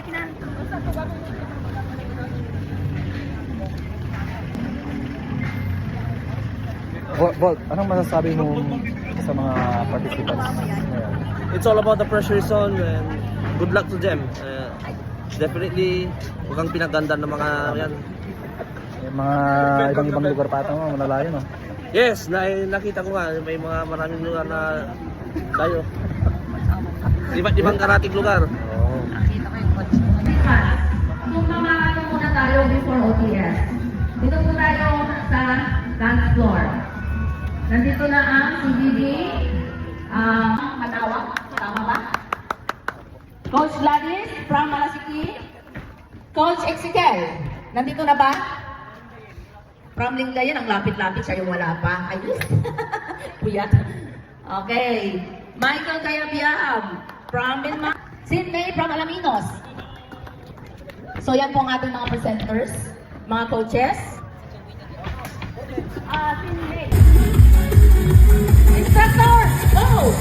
Balik na. Volt, anong masasabi mo sa mga participants ngayon? It's all about the pressure zone and good luck to them. Definitely, huwag kang pinaganda ng mga yan. Yung mga ibang lugar pa ito, malalayo, no? Yes, nakita ko nga, may mga maraming lugar na tayo. Iba't ibang karating lugar. Oo. Kung mamaano muna tayo before OTS. Dito po tayo sa dance floor. Nandito na ang CBB, Matawa, tama ba? Coach Gladys from Malasiki. Coach Ezekiel, nandito na ba? From Lingayen, ang lapit-lapit siya yung wala pa. Ayos. Puyat. Okay. Michael Cayabiab from Minma. Sydney from Alaminos. So yan po ang ating mga presenters, mga coaches. Sydney. Instructor, go!